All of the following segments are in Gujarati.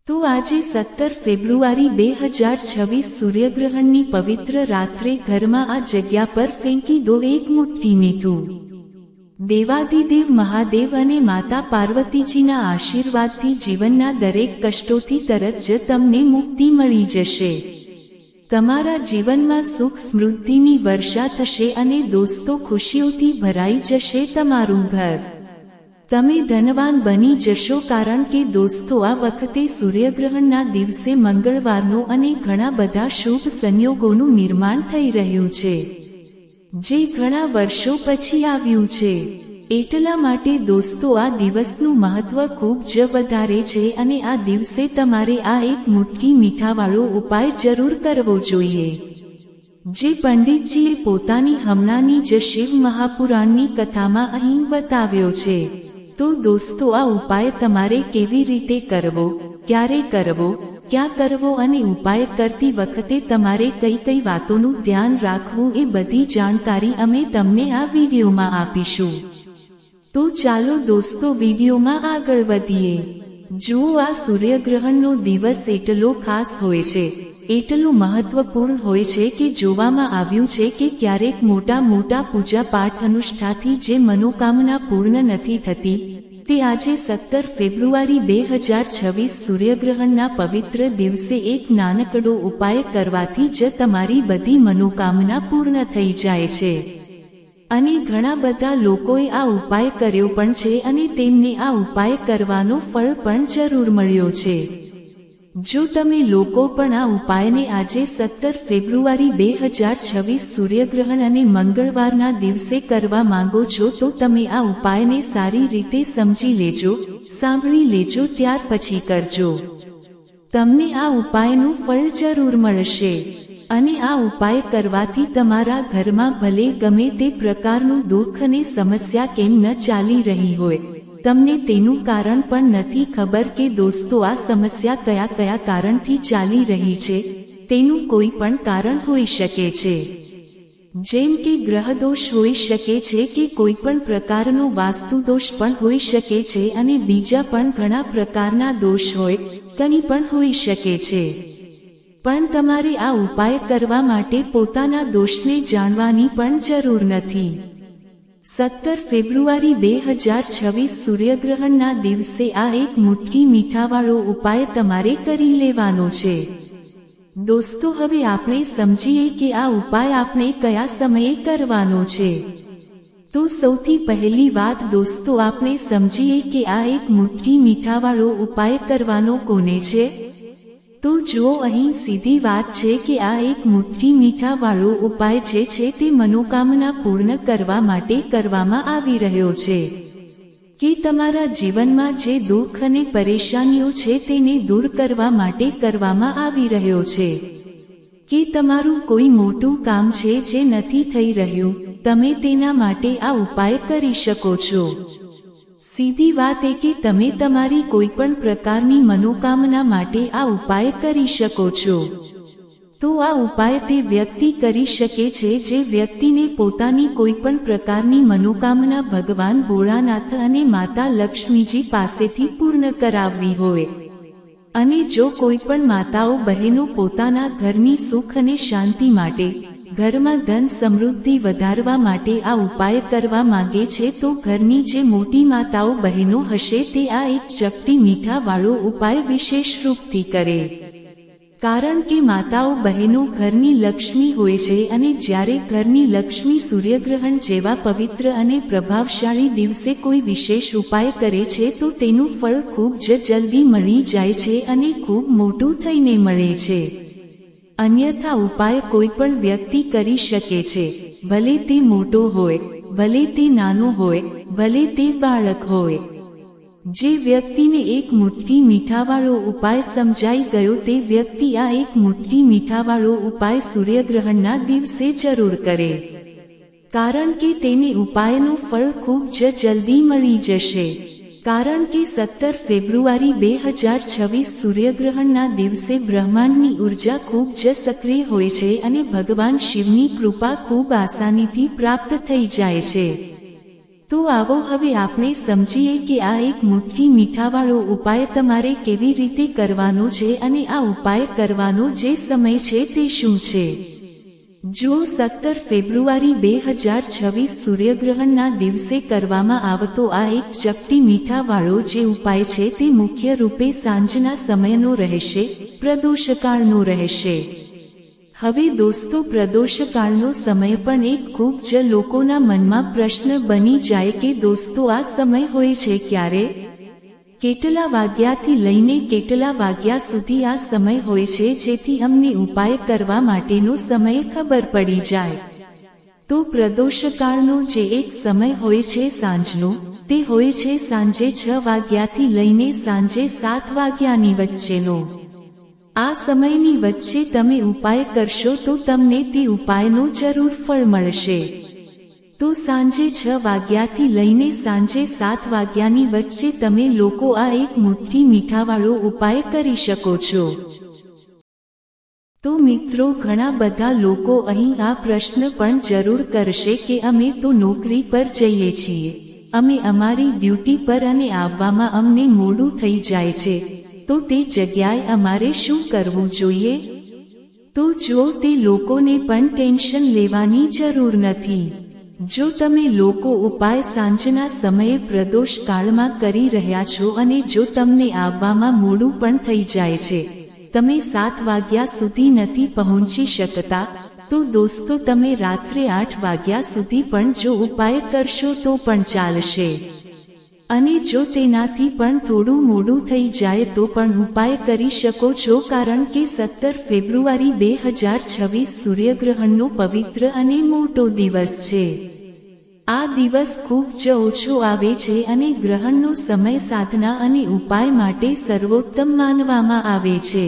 તો આજે 17 ફેબ્રુઆરી 2026 સૂર્યગ્રહણની પવિત્ર રાત્રે ઘરમાં આ જગ્યા પર ફેંકી દો એક મુઠ્ઠી મીઠું। દેવાધિદેવ મહાદેવ અને માતા પાર્વતીજીના આશીર્વાદથી જીવનના દરેક કષ્ટોથી તરત જ તમને મુક્તિ મળી જશે। તમારા જીવનમાં સુખ સમૃદ્ધિની વર્ષા થશે અને દોસ્તો ખુશીઓથી ભરાઈ જશે તમારું ઘર। તમે ધનવાન બની જશો કારણ કે દોસ્તો આ વખતે સૂર્યગ્રહણના દિવસે મંગળવારનો અને ઘણા બધા શુભ સંયોગોનું નિર્માણ થઈ રહ્યું છે જે ઘણા વર્ષો પછી આવ્યું છે। એટલા માટે દોસ્તો આ દિવસનું મહત્વ ખૂબ જ વધારે છે અને આ દિવસે તમારે આ એક મુઠ્ઠી મીઠાવાળો ઉપાય જરૂર કરવો જોઈએ જે પંડિતજીએ પોતાની હમણાંની જ શિવ મહાપુરાણની કથામાં અહીં બતાવ્યો છે। તો દોસ્તો આ ઉપાય તમારે કેવી રીતે કરવો, ક્યારે કરવો, ક્યાં કરવો અને ઉપાય કરતી વખતે તમારે કઈ કઈ વાતોનું ધ્યાન રાખવું એ બધી જાણકારી અમે તમને આ વિડીયોમાં આપીશું। તો ચાલો દોસ્તો વિડીયોમાં આગળ વધીએ। જુઓ, આ સૂર્યગ્રહણનો દિવસ એટલો ખાસ હોય છે, એટલો મહત્વપૂર્ણ હોય છે કે જોવામાં આવ્યું છે કે ક્યારેક મોટા મોટા પૂજા પાઠ અનુષ્ઠાનથી જે મનોકામના પૂર્ણ નથી થતી તે આજે 17 ફેબ્રુઆરી 2026 સૂર્યગ્રહણના પવિત્ર દિવસે એક નાનકડો ઉપાય કરવાથી જ તમારી બધી મનોકામના પૂર્ણ થઈ જાય છે। અને ઘણા બધા લોકોએ આ ઉપાય કર્યો પણ છે અને તેમને આ ઉપાય કરવાનો ફળ પણ જરૂર મળ્યો છે। જો તમે લોકો પણ આ ઉપાયને આજે 17 ફેબ્રુઆરી 2026 સૂર્યગ્રહણ અને મંગળવારના દિવસે કરવા માંગો છો તો તમે આ ઉપાયને સારી રીતે સમજી લેજો, સાંભળી લેજો, ત્યાર પછી કરજો। તમને આ ઉપાયનું ફળ જરૂર મળશે અને આ ઉપાય કરવાથી તમારા ઘરમાં ભલે ગમે તે પ્રકારનું દુઃખ અને સમસ્યા કેમ ન ચાલી રહી હોય, તમને તેનું કારણ પણ નથી ખબર કે દોસ્તો આ સમસ્યા કયા કયા કારણથી ચાલી રહી છે, તેનું કોઈ પણ કારણ હોઈ શકે છે। જેમ કે ગ્રહદોષ હોઈ શકે છે કે કોઈ પણ પ્રકારનો વાસ્તુદોષ પણ હોઈ શકે છે અને બીજા પણ ઘણા પ્રકારના દોષ હોય, કંઈ પણ હોઈ શકે છે। પણ તમારે આ ઉપાય કરવા માટે પોતાના દોષને જાણવાની પણ જરૂર નથી। 17 ફેબ્રુઆરી 2026 સૂર્યગ્રહણના દિવસે આ એક મુઠ્ઠી મીઠાવાળો ઉપાય તમારે કરી લેવાનો છે। દોસ્તો હવે આપણે સમજીએ કે આ ઉપાય આપણે કયા સમયે કરવાનો છે। તો સૌથી પહેલી વાત દોસ્તો આપણે સમજીએ કે આ એક મુઠ્ઠી મીઠાવાળો ઉપાય કરવાનો કોને છે। તો જુઓ, અહીં સીધી વાત છે કે આ એક મુઠ્ઠી મીઠાવાળો ઉપાય જે છે તે મનોકામના પૂર્ણ કરવા માટે કરવામાં આવી રહ્યો છે કે તમારા જીવનમાં જે દુઃખ અને પરેશાનીઓ છે તેને દૂર કરવા માટે કરવામાં આવી રહ્યો છે કે તમારું કોઈ મોટું કામ છે જે નથી થઈ રહ્યું, તમે તેના માટે આ ઉપાય કરી શકો છો। સીધી વાત એ કે તમે તમારી કોઈ પણ પ્રકારની મનોકામના માટે આ ઉપાય કરી શકો છો। તો આ ઉપાય તે વ્યક્તિ કરી શકે છે જે વ્યક્તિને પોતાની કોઈ પણ પ્રકારની મનોકામના ભગવાન ભોળાનાથ અને માતા લક્ષ્મીજી પાસેથી પૂર્ણ કરાવવી હોય। અને જો કોઈ પણ માતાઓ બહેનો પોતાના ઘરની સુખ અને શાંતિ માટે, ઘરમાં ધન સમૃદ્ધિ વધારવા માટે આ ઉપાય કરવા માંગે છે તો ઘરની જે મોટી માતાઓ બહેનો હશે તે આ એક ચપટી મીઠા વાળો ઉપાય વિશેષ રૂપથી કરે। કારણ કે માતાઓ બહેનો ઘરની લક્ષ્મી હોય છે અને જ્યારે ઘરની લક્ષ્મી સૂર્યગ્રહણ જેવા પવિત્ર અને પ્રભાવશાળી દિવસે કોઈ વિશેષ ઉપાય કરે છે તો તેનું ફળ ખૂબ જ જલ્દી મળી જાય છે અને ખૂબ મોટું થઈને મળે છે। અન્યથા ઉપાય કોઈ પણ વ્યક્તિ કરી શકે છે, ભલે તે મોટો હોય, ભલે તે નાનો હોય, ભલે તે બાળક હોય। જે વ્યક્તિને એક મુઠ્ઠી મીઠાવાળો ઉપાય સમજાઈ ગયો તે વ્યક્તિ આ એક મુઠ્ઠી મીઠાવાળો ઉપાય સૂર્યગ્રહણના દિવસે જરૂર કરે, કારણ કે તેને ઉપાયનું ફળ ખૂબ જ જલ્દી મળી જશે। કારણ કે 17 ફેબ્રુઆરી 2026 સૂર્યગ્રહણના દિવસે બ્રહ્માંડની ઉર્જા ખૂબ જ સક્રિય હોય છે અને ભગવાન શિવની કૃપા ખૂબ આસાનીથી પ્રાપ્ત થઈ જાય છે। તો આવો હવે આપણે સમજીએ કે આ એક મુઠ્ઠી મીઠાવાળો ઉપાય તમારે કેવી રીતે કરવાનો છે અને આ ઉપાય કરવાનો જે સમય છે તે શું છે। જો 17 ફેબ્રુઆરી 2026 સૂર્યગ્રહણના દિવસે કરવામાં આવતો આ એક ચપટી મીઠાવાળો જે ઉપાય છે તે મુખ્ય રૂપે સાંજના સમયનો રહેશે, પ્રદોષકાળનો રહેશે। હવે દોસ્તો, પ્રદોષકાળનો સમય પણ એક ખૂબ જ લોકોના મનમાં પ્રશ્ન બની જાય કે દોસ્તો આ સમય હોય છે ક્યારે, કેટલા વાગ્યાથી લઈને કેટલા વાગ્યા સુધી આ સમય હોય છે, જેથી અમને ઉપાય કરવા માટેનો સમય ખબર પડી જાય। તો પ્રદોષકાળનો જે એક સમય હોય છે સાંજનો, તે હોય છે સાંજે 6 વાગ્યાથી લઈને સાંજે 7 વાગ્યાની વચ્ચેનો। આ સમયની વચ્ચે તમે ઉપાય કરશો તો તમને તે ઉપાયનો જરૂર ફળ મળશે। તો સાંજે 6 વાગ્યાથી લઈને સાંજે 7 વાગ્યાની વચ્ચે તમે લોકો આ એક મુઠ્ઠી મીઠાવાળો ઉપાય કરી શકો છો। તો મિત્રો, ઘણા બધા લોકો અહીં આ પ્રશ્ન પણ જરૂર કરશે કે અમે તો નોકરી પર જઈએ છીએ, અમે અમારી ડ્યુટી પર અને આવવામાં અમને મોડું થઈ જાય છે, તો તે જગ્યાએ અમારે શું કરવું જોઈએ? તો જો તે લોકોને પણ ટેન્શન લેવાની જરૂર નથી। જો તમે લોકો ઉપાય સાંજના સમયે પ્રદોષ કાળમાં કરી રહ્યા છો અને જો તમને આવવામાં મોડું પણ થઈ જાય છે, તમે 7 વાગ્યા સુધી નથી પહોંચી શકતા, તો દોસ્તો તમે રાત્રે 8 વાગ્યા સુધી પણ જો ઉપાય કરશો તો પણ ચાલશે। અને જો તેનાથી પણ થોડું મોડું થઈ જાય તો પણ ઉપાય કરી શકો છો, કારણ કે 17 ફેબ્રુઆરી 2026 સૂર્યગ્રહણનો પવિત્ર અને મોટો દિવસ છે। આ દિવસ ખૂબ જ ઓછો આવે છે અને ગ્રહણનો સમય સાધના અને ઉપાય માટે સર્વોત્તમ માનવામાં આવે છે।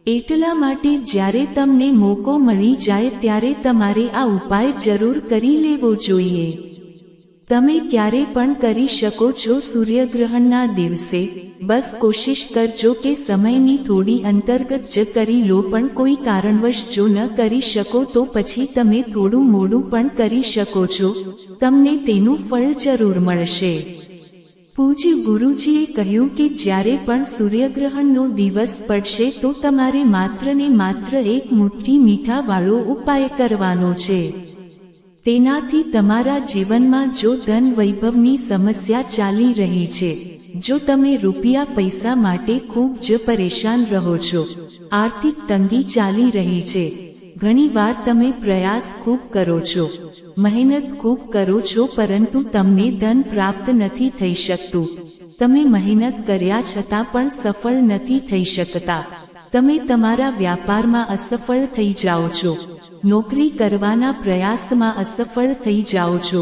એટલા માટે જ્યારે તમને મોકો મળી જાય ત્યારે તમારે આ ઉપાય જરૂર કરી લેવો જોઈએ। તમે ક્યારે પણ કરી શકો છો સૂર્યગ્રહણના દિવસે, બસ કોશિશ કરજો કે સમયની થોડી અંતર્ગત જ કરી લો, પણ કોઈ કારણવશ જો ન કરી શકો તો પછી તમે થોડું મોડું પણ કરી શકો છો, તમને તેનું ફળ જરૂર મળશે। પૂજ્ય ગુરુજીએ કહ્યું કે જ્યારે પણ સૂર્યગ્રહણનો દિવસ પડશે તો તમારે માત્ર ને માત્ર એક મુઠ્ઠી મીઠાવાળો ઉપાય કરવાનો છે। તેનાથી તમારા જીવનમાં જો ધન વૈભવની સમસ્યા ચાલી રહી છે, જો તમે રૂપિયા પૈસા માટે ખૂબ જ પરેશાન રહો છો, આર્થિક તંગી ચાલી રહી છે, ઘણીવાર તમે પ્રયાસ ખૂબ કરો છો, મહેનત ખૂબ કરો છો, પરંતુ તમને ધન પ્રાપ્ત નથી થઈ શકતું, તમે મહેનત કર્યા છતાં પણ સફળ નથી થઈ શકતા, તમે તમારા વ્યાપારમાં અસફળ થઈ જાઓ છો, નોકરી કરવાના પ્રયાસમાં અસફળ થઈ જાઓ છો,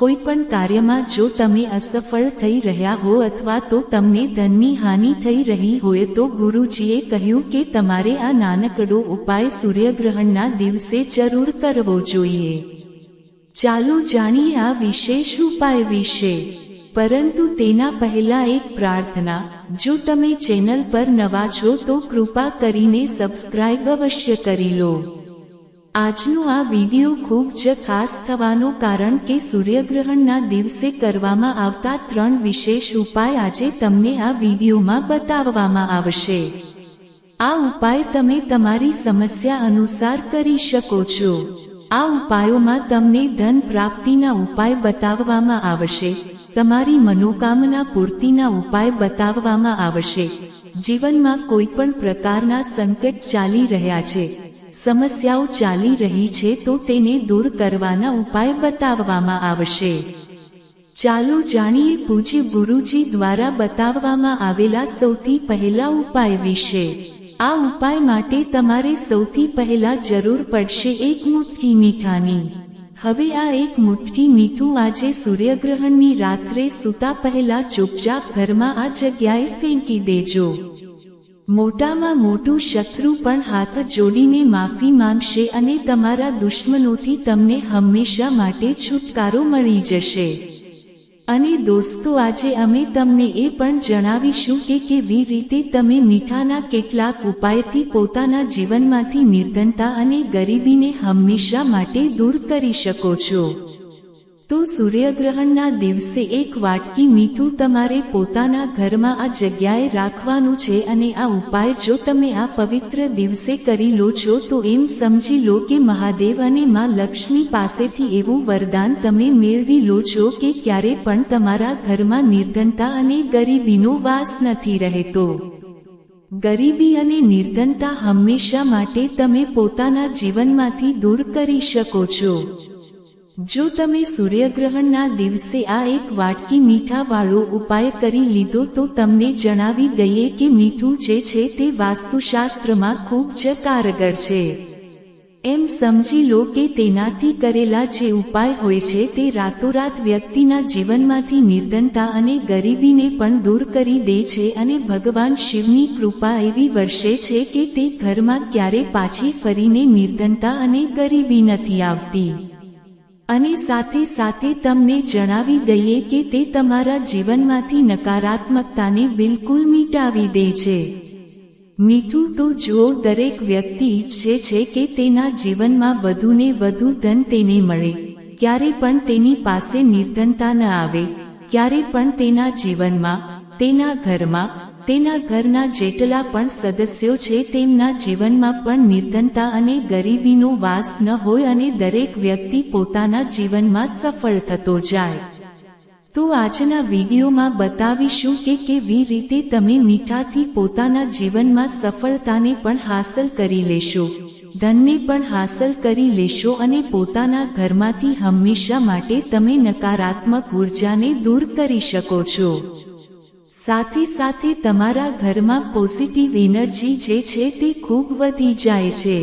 કોઈ પણ કાર્યમાં જો તમે અસફળ થઈ રહ્યા હો અથવા તો તમને ધનની હાનિ થઈ રહી હોય તો ગુરુજીએ કહ્યું કે તમારે આ નાનકડો ઉપાય સૂર્યગ્રહણના દિવસે જરૂર કરવો જોઈએ। ચાલો જાણીએ આ વિશેષ ઉપાય વિશે, પરંતુ તેના પહેલા એક પ્રાર્થના, જો તમે ચેનલ પર નવા છો તો કૃપા કરીને સબસ્ક્રાઇબ અવશ્ય કરી લો। આજનો આ વિડિયો ખૂબ જ ખાસ થવાનું કારણ કે સૂર્યગ્રહણના દિવસે કરવામાં આવતા 3 વિશેષ ઉપાય આજે તમને આ વિડિયોમાં બતાવવામાં આવશે। આ ઉપાય તમે તમારી સમસ્યા અનુસાર કરી શકો છો। આ ઉપાયોમાં તમને ધન પ્રાપ્તિના ઉપાય બતાવવામાં આવશે, તમારી મનોકામના પૂર્તિના ઉપાય બતાવવામાં આવશે, જીવનમાં કોઈ પણ પ્રકારના સંકટ ચાલી રહ્યા છે, સમસ્યાઓ ચાલી રહી છે તો તેને દૂર કરવાના ઉપાય બતાવવામાં આવશે। ચાલો જાણીએ પૂજ્ય ગુરુજી દ્વારા બતાવવામાં આવેલા સૌથી પહેલા ઉપાય વિશે। આ ઉપાય માટે તમારે સૌથી પહેલા જરૂર પડશે એક મુઠ્ઠી મીઠાની। હવે આ એક મુઠ્ઠી મીઠું આજે સૂર્યગ્રહણની રાત્રે સૂતા પહેલા ચૂપચાપ ઘરમાં આ જગ્યાએ ફેંકી દેજો। મોટામાં મોટું શત્રુ પણ હાથ જોડીને માફી માંગશે અને તમારા દુશ્મનોથી તમને હંમેશા માટે છુટકારો મળી જશે। અને દોસ્તો, આજે અમે તમને એ પણ જણાવીશું કે કેવી રીતે તમે મીઠાના કેટલાક ઉપાયથી પોતાના જીવનમાંથી નિર્ધનતા અને ગરીબીને હંમેશા માટે દૂર કરી શકો છો। તો સૂર્યગ્રહણના દિવસે એક વાટકી મીઠું તમારે પોતાના ઘરમાં આ જગ્યાએ રાખવાનું છે અને આ ઉપાય જો તમે આ પવિત્ર દિવસે કરી લો છો તો એમ સમજી લો કે મહાદેવ અને માં લક્ષ્મી પાસેથી એવું વરદાન તમે મેળવી લો છો કે ક્યારે પણ તમારા ઘરમાં નિર્ધનતા અને ગરીબીનો વાસ નથી રહેતો. ગરીબી અને નિર્ધનતા હંમેશા માટે તમે પોતાના જીવનમાંથી દૂર કરી શકો છો. જો તમે સૂર્યગ્રહણના દિવસે આ એક વાટકી મીઠાવાળો ઉપાય કરી લીધો તો તમને જણાવી દઈએ કે મીઠું જે છે તે વાસ્તુશાસ્ત્રમાં ખૂબ જ કારગર છે. એમ સમજી લો કે તેનાથી કરેલા જે ઉપાય હોય છે તે રાતોરાત વ્યક્તિના જીવનમાંથી નિર્ધનતા અને ગરીબીને પણ દૂર કરી દે છે અને ભગવાન શિવની કૃપા એવી વરસે છે કે તે ઘરમાં ક્યારે પાછી ફરીને નિર્ધનતા અને ગરીબી નથી આવતી. અને સાથે સાથે તમને જણાવી દઈએ કે તે તમારા જીવનમાંથી નકારાત્મકતાને બિલકુલ મિટાવી દે છે. મીઠું તો જુઓ, દરેક વ્યક્તિ ઈચ્છે છે કે તેના જીવનમાં વધુને વધુ ધન તેને મળે, ક્યારે પણ તેની પાસે નિર્ધનતા ન આવે, ક્યારે પણ તેના જીવનમાં, તેના ઘરમાં, તેના ઘરના જેટલા પણ સદસ્યો છે તેમના જીવનમાં પણ નિર્ધનતા અને ગરીબીનો વાસ ન હોય અને દરેક વ્યક્તિ પોતાના જીવનમાં સફળ થતો જાય. તો આજના વિડીયોમાં બતાવીશું કે કેવી રીતે તમે મીઠાથી પોતાના જીવનમાં સફળતાને પણ હાંસલ કરી લેશો, ધનને પણ હાંસલ કરી લેશો અને પોતાના ઘરમાંથી હંમેશા માટે તમે નકારાત્મક ઉર્જાને દૂર કરી શકો છો. સાથે સાથે તમારા ઘરમાં પોઝિટિવ એનર્જી જે છે તે ખૂબ વધી જાય છે.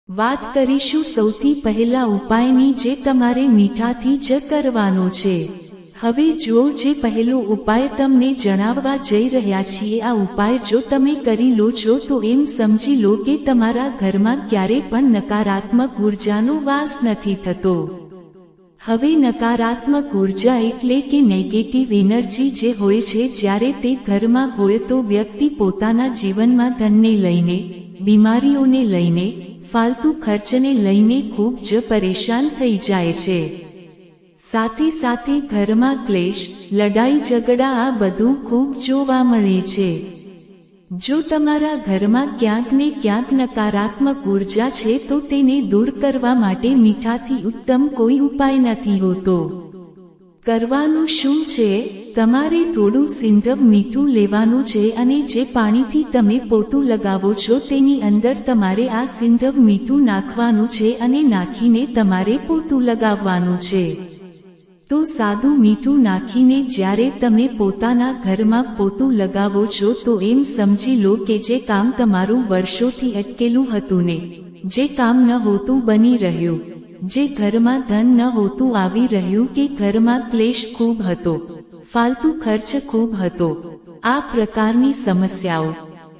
વાત કરીશું સૌથી પહેલા ઉપાયની જે તમારે મીઠાથી જ કરવાનો છે. હવે જો જે પહેલો ઉપાય તમને જણાવવા જઈ રહ્યા છીએ, આ ઉપાય જો તમે કરી લો છો તો એમ સમજી લો કે તમારા ઘરમાં ક્યારે પણ નકારાત્મક ઉર્જાનો વાસ નથી થતો. હવે નકારાત્મક ઉર્જા એટલે કે નેગેટિવ એનર્જી જે હોય છે, જ્યારે તે ઘરમાં હોય તો વ્યક્તિ પોતાના જીવનમાં ધનને લઈને, બીમારીઓને લઈને, ફાલતુ ખર્ચને લઈને ખૂબ જ પરેશાન થઈ જાય છે. સાથે સાથે ઘરમાં ક્લેશ, લડાઈ ઝઘડા આ બધું ખૂબ જોવા મળે છે. જો તમારા ઘરમાં ક્યાંક ને ક્યાંક નકારાત્મક ઉર્જા છે તો તેને દૂર કરવા માટે મીઠાથી ઉત્તમ કોઈ ઉપાય નથી હોતો. કરવાનું શું છે? તમારે થોડું સિંધવ મીઠું લેવાનું છે અને જે પાણીથી તમે પોતું લગાવો છો તેની અંદર તમારે આ સિંધવ મીઠું નાખવાનું છે અને નાખીને તમારે પોતું લગાવવાનું છે. તો સાદું મીઠું નાખીને જ્યારે તમે પોતાના ઘરમાં પોતું લગાવો છો તો એમ સમજી લો કે જે કામ તમારું વર્ષોથી અટકેલું હતું ને, જે કામ ન હોતું બની રહ્યું, જે ઘરમાં ધન ન હોતું આવી રહ્યું કે ઘરમાં ક્લેશ ખૂબ હતો, ફાલતુ ખર્ચ ખૂબ હતો, આ પ્રકારની સમસ્યાઓ,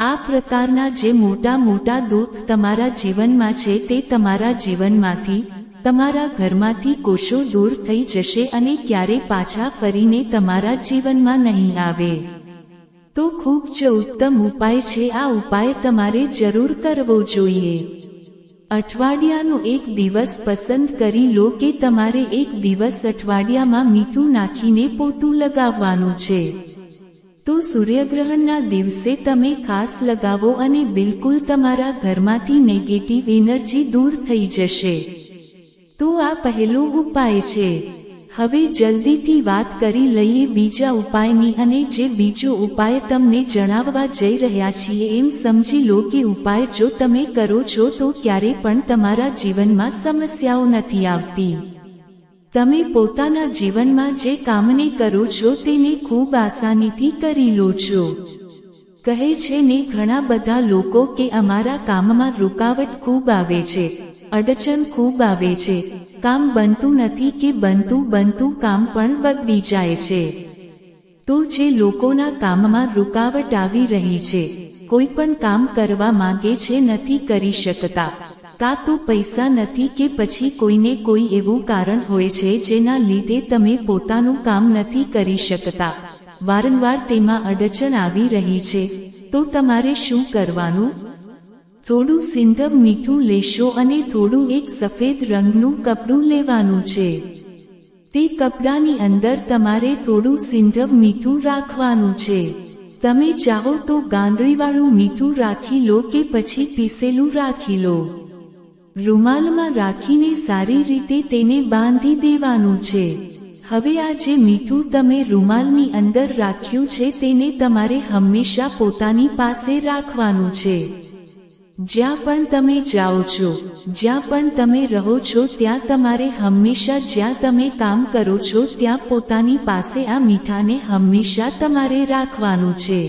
આ પ્રકારના જે મોટા મોટા દુઃખ તમારા જીવનમાં છે તે તમારા જીવનમાંથી, તમારા ઘરમાંથી કોશો દૂર થઈ જશે અને ક્યારે પાછા ફરીને તમારા જીવનમાં નહીં આવે. તો ખૂબ જ ઉત્તમ ઉપાય છે. આ ઉપાય તમારે જરૂર કરવો જોઈએ. અઠવાડિયાનો એક દિવસ પસંદ કરી લો કે તમારે એક દિવસ અઠવાડિયામાં મીઠું નાખીને પોતું લગાવવાનું છે. તો સૂર્યગ્રહણના દિવસે તમે ખાસ લગાવો અને બિલકુલ તમારા ઘરમાંથી નેગેટિવ એનર્જી દૂર થઈ જશે. તો આ પહેલો ઉપાય છે. હવે જલ્દીથી વાત કરી લઈએ બીજા ઉપાયની, અને જે બીજો ઉપાય તમને જણાવવા જઈ રહ્યા છીએ એમ સમજી લો કે ઉપાય જો તમે કરો છો તો ક્યારે પણ તમારા જીવનમાં સમસ્યાઓ નથી આવતી. તમે પોતાના જીવનમાં જે કામને કરો છો તેને ખૂબ આસાનીથી કરી લો છો. કહે છે ને ઘણા બધા લોકો કે અમારા કામમાં રૂકાવટ ખૂબ આવે છે, અડચણ ખૂબ આવે છે, કામ બનતું નથી કે બનતું કામ પણ બગડી જાય છે. તો જે લોકોના કામમાં રૂકાવટ આવી રહી છે, કોઈ પણ કામ કરવા માંગે છે નથી કરી શકતા, કાં તો પૈસા નથી કે પછી કોઈને કોઈ એવું કારણ હોય છે જેના લીધે તમે પોતાનું કામ નથી કરી શકતા, વારંવાર તેમાં અડચણ આવી રહી છે, તો તમારે શું કરવાનું? થોડું સિંધવ મીઠું લેશો અને થોડું એક સફેદ રંગનું કપડું લેવાનું છે. તે કપડાની અંદર તમારે થોડું સિંધવ મીઠું રાખવાનું છે. તમે ચાહો તો ગાંગડીવાળું મીઠું રાખી લો કે પછી પીસેલું રાખી લો. રૂમાલમાં રાખીને સારી રીતે તેને બાંધી દેવાનું છે. હવે આ જે મીઠું તમે રૂમાલની અંદર રાખ્યું છે તેને તમારે હંમેશા પોતાની પાસે રાખવાનું છે. જ્યાં પણ તમે જાઓ છો, જ્યાં પણ તમે રહો છો, ત્યાં તમારે હંમેશા જ્યાં તમે કામ કરો છો ત્યાં પોતાની પાસે આ મીઠાને હંમેશા તમારે રાખવાનું છે.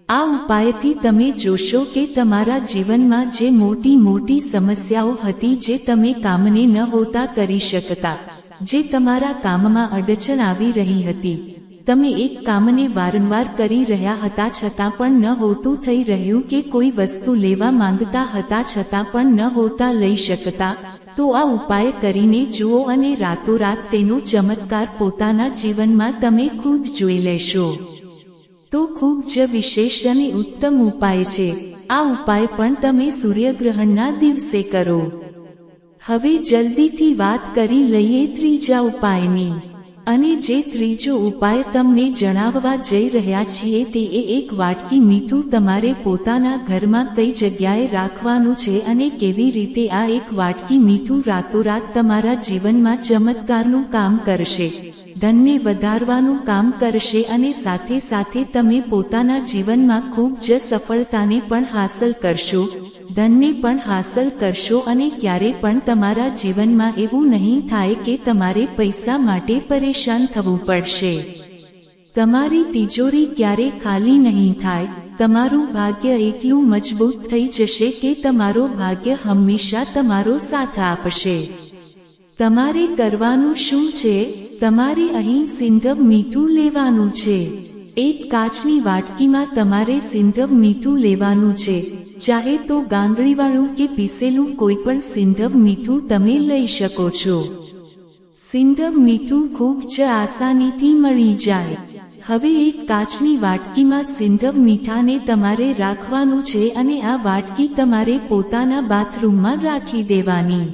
આ ઉપાયથી તમે જોશો કે તમારા જીવનમાં જે મોટી મોટી સમસ્યાઓ હતી, જે તમે કામને ન હોતા કરી શકતા, જે તમારા કામમાં અડચણ આવી રહી હતી, તમે એક કામને વારંવાર કરી રહ્યા હતા છતાં પણ ન હોતું થઈ રહ્યું, કે કોઈ વસ્તુ લેવા માંગતા હતા છતાં પણ ન હોતા લઈ શકતા, તો આ ઉપાય કરીને જુઓ અને રાતોરાત તેનો ચમત્કાર પોતાના જીવનમાં તમે ખુદ જોઈ લેશો. તો ખૂબ જ વિશેષ અને ઉત્તમ ઉપાય છે. આ ઉપાય પણ તમે સૂર્યગ્રહણના દિવસે કરો. હવે જલ્દીથી વાત કરી લઈએ ત્રીજા ઉપાયની. અને જે ત્રીજો ઉપાય તમને જણાવવા જઈ રહ્યા છીએ તે એક વાટકી મીઠું તમારે પોતાના ઘરમાં કઈ જગ્યાએ રાખવાનું છે અને કેવી રીતે આ એક વાટકી મીઠું રાતોરાત તમારા જીવનમાં ચમત્કારનું કામ કરશે, ધનને વધારવાનું કામ કરશે અને સાથે સાથે તમે પોતાના જીવનમાં ખૂબ જ સફળતાને પણ હાંસલ કરશો, ધનને પણ હાંસલ કરશો અને ક્યારે પણ તમારા જીવનમાં એવું નહીં થાય કે તમારે પૈસા માટે પરેશાન થવું પડશે. તમારી તિજોરી ક્યારે ખાલી નહીં થાય. તમારું ભાગ્ય એટલું મજબૂત થઈ જશે કે તમારો ભાગ્ય હંમેશા તમારો સાથ આપશે. તમારે કરવાનું શું છે? તમારે અહીં સિંધવ મીઠું લેવાનું છે. એક કાચની વાટકીમાં તમારે સિંધવ મીઠું લેવાનું છે. ચાહે તો ગાંગડીવાળું કે પીસેલું કોઈ પણ સિંધવ મીઠું તમે લઈ શકો છો. સિંધવ મીઠું ખૂબ જ આસાનીથી મળી જાય. હવે એક કાચની વાટકીમાં સિંધવ મીઠાને તમારે રાખવાનું છે અને આ વાટકી તમારે પોતાના બાથરૂમમાં રાખી દેવાની.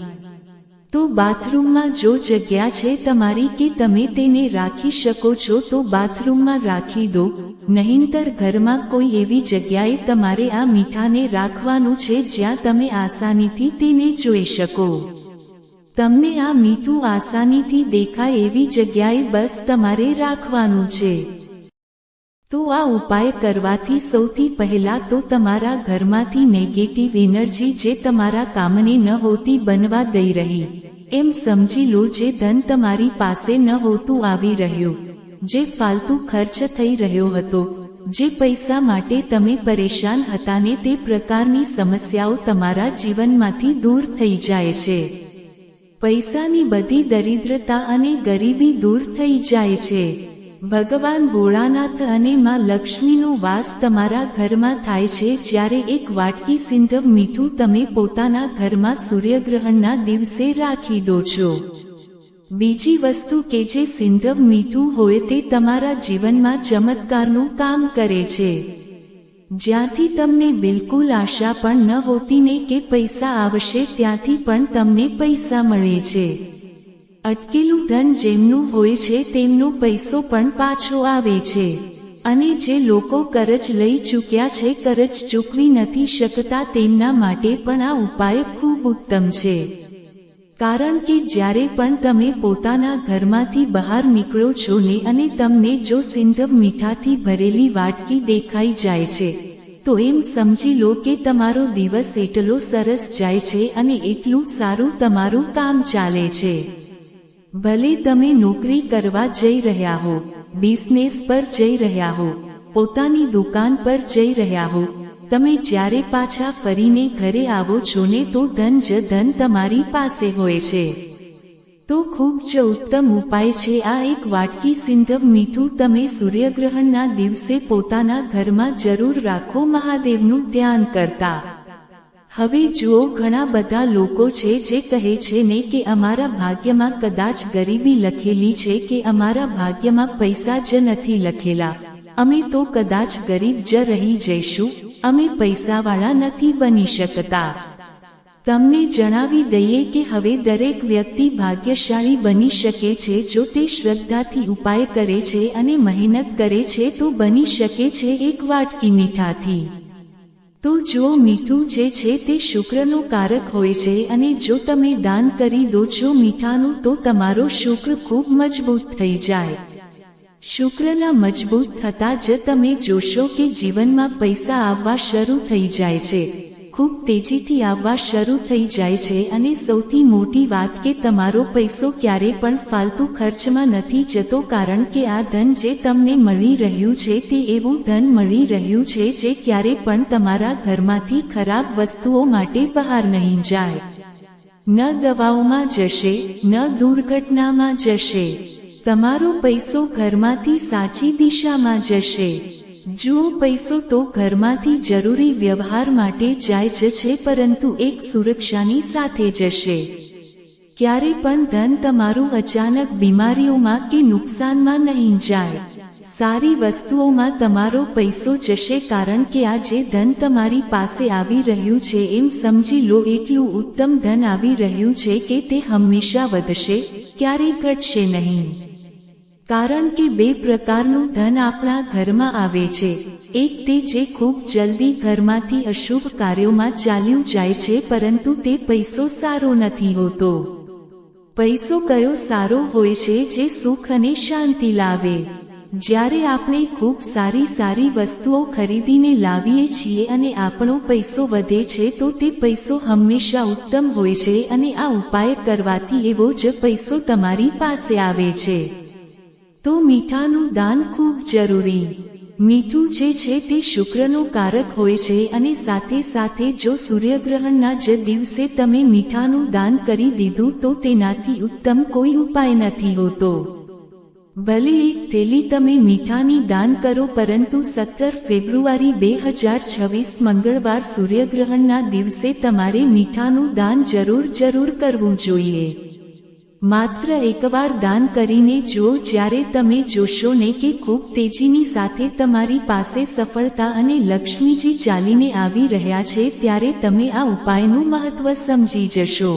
તો બાથરૂમમાં જો જગ્યા છે તમારી કે તમે તેને રાખી શકો છો તો બાથરૂમમાં રાખી દો, નહીંતર ઘરમાં કોઈ એવી જગ્યાએ તમારે આ મીઠાને રાખવાનું છે જ્યાં તમે આસાનીથી તેને જોઈ શકો. તમને આ મીઠું આસાનીથી દેખાય એવી જગ્યાએ બસ તમારે રાખવાનું છે. તો આ ઉપાય કરવાથી સૌથી પહેલા તો તમારા ઘરમાંથી નેગેટિવ એનર્જી જે તમારા કામને ન હોતી બનવા દઈ રહી, એમ સમજી લો જે ધન તમારી પાસે ન હોતું આવી રહ્યું, જે ફાલતુ ખર્ચ થઈ રહ્યો હતો, જે પૈસા માટે તમે પરેશાન હતા ને તે પ્રકારની સમસ્યાઓ તમારા જીવનમાંથી દૂર થઈ જાય છે. પૈસાની બધી દરિદ્રતા અને ગરીબી દૂર થઈ જાય છે. ભગવાન ભોળાનાથ અને માં લક્ષ્મીનો વાસ તમારા ઘરમાં થાય છે જ્યારે એક વાટકી સિંધવ મીઠું તમે પોતાના ઘરમાં સૂર્યગ્રહણના દિવસે રાખી દો છો. બીજી વસ્તુ કે જે સિંધવ મીઠું હોય તે તમારા જીવનમાં ચમત્કારનું કામ કરે છે. જ્યાંથી તમને બિલકુલ આશા પણ ન હોતી ને કે પૈસા આવશે ત્યાંથી પણ તમને પૈસા મળે છે. અટકેલું ધન જેમનું હોય છે તેમનો પૈસો પણ પાછો આવે છે. અને જે લોકો કરજ લઈ ચૂક્યા છે, કરજ ચૂકવી નથી શકતા, તેમના માટે પણ આ ઉપાય ખૂબ ઉત્તમ છે. કારણ કે જ્યારે પણ તમે પોતાના ઘરમાંથી બહાર નીકળો છો ને અને તમને જો સિંધવ મીઠાથી ભરેલી વાટકી દેખાઈ જાય છે તો એમ સમજી લો કે તમારો દિવસ એટલો સરસ જાય છે અને એટલું સારું તમારું કામ ચાલે છે. ભલે તમે નોકરી કરવા જઈ રહ્યા હો, બિઝનેસ પર જઈ રહ્યા હો, પોતાની દુકાન પર જઈ રહ્યા હો, તમે જ્યારે પાછા ફરીને ઘરે આવો છો ને તો ધન જ ધન તમારી પાસે હોય છે. તો ખૂબ જ ઉત્તમ ઉપાય છે આ એક વાટકી સિંધવ મીઠું તમે સૂર્યગ્રહણના દિવસે પોતાના ઘરમાં જરૂર રાખો, મહાદેવનું ધ્યાન કરતા. હવે જુઓ, ઘણા બધા લોકો છે જે કહે છે ને કે અમારા ભાગ્યમાં કદાચ ગરીબી લખેલી છે કે અમારા ભાગ્યમાં પૈસા જ નથી લખેલા, અમે તો કદાચ ગરીબ જ રહી જઈશું, અમે પૈસાવાળા નથી બની શકતા. તમને જણાવી દઈએ કે હવે દરેક વ્યક્તિ ભાગ્યશાળી બની શકે છે જો તે શ્રદ્ધાથી ઉપાય કરે છે અને મહેનત કરે છે તો બની શકે છે એક વાટકી મીઠાથી। તો જો મીઠું જે છે તે શુક્રનો કારક હોય છે અને જો તમે દાન કરી દો છો મીઠાનું તો તમારો શુક્ર ખૂબ મજબૂત થઈ જાય। શુક્રના મજબૂત થતાં જ તમે જોશો કે જીવનમાં પૈસા આવવા શરૂ થઈ જાય છે, ખૂબ તેજીથી આવવા શરૂ થઈ જાય છે અને સૌથી મોટી વાત કે તમારો પૈસો ક્યારે પણ ફાલતુ ખર્ચમાં નથી જતો, કારણ કે આ ધન જે તમને મળી રહ્યું છે તે એવું ધન મળી રહ્યું છે જે ક્યારે પણ તમારા ઘરમાંથી ખરાબ વસ્તુઓ માટે બહાર નહીં જાય। ન દવાઓમાં જશે, ન દુર્ઘટનામાં જશે, તમારો પૈસો ઘરમાંથી સાચી દિશામાં જશે। જુઓ, પૈસો તો ઘરમાંથી જરૂરી વ્યવહાર માટે જાય જ છે, પરંતુ એક સુરક્ષાની સાથે જશે। ક્યારે પણ ધન તમારું અચાનક બીમારીઓમાં કે નુકસાનમાં નહીં જાય। સારી વસ્તુઓમાં તમારો પૈસો જશે, કારણ કે આ જે ધન તમારી પાસે આવી રહ્યું છે એમ સમજી લો એટલું ઉત્તમ ધન આવી રહ્યું છે કે તે હંમેશા વધશે, ક્યારેય ઘટશે નહીં। કારણ કે બે પ્રકારનું ધન આપણા ઘરમાં આવે છે, એક તે જે ખૂબ જલ્દી ઘરમાંથી અશુભ કાર્યોમાં ચાલ્યું જાય છે, પરંતુ તે પૈસો સારો નથી હોતો। પૈસો કયો સારો હોય છે? જે સુખ અને શાંતિ લાવે। જ્યારે આપણે ખૂબ સારી વસ્તુઓ ખરીદીને લાવીએ છીએ અને આપણો પૈસો વધે છે તો તે પૈસો હંમેશા ઉત્તમ હોય છે અને આ ઉપાય કરવાથી એવો જ પૈસો તમારી પાસે આવે છે। તો મીઠાનું દાન ખૂબ જરૂરી। મીઠું જે છે તે શુક્રનો કારક હોય છે અને સાથે સાથે જો સૂર્યગ્રહણના જ દિવસે તમે મીઠાનું દાન કરી દીધું તો તેનાથી ઉત્તમ કોઈ ઉપાય નથી હોતો। ભલે એક થેલી તમે મીઠાની દાન કરો, પરંતુ 17 ફેબ્રુઆરી 2026 મંગળવાર સૂર્યગ્રહણના દિવસે તમારે મીઠાનું દાન જરૂર કરવું જોઈએ। માત્ર એકવાર દાન કરીને જુઓ, જ્યારે તમે જોશો ને કે ખૂબ તેજીની સાથે તમારી પાસે સફળતા અને લક્ષ્મીજી ચાલીને આવી રહ્યા છે, ત્યારે તમે આ ઉપાયનું મહત્વ સમજી જશો।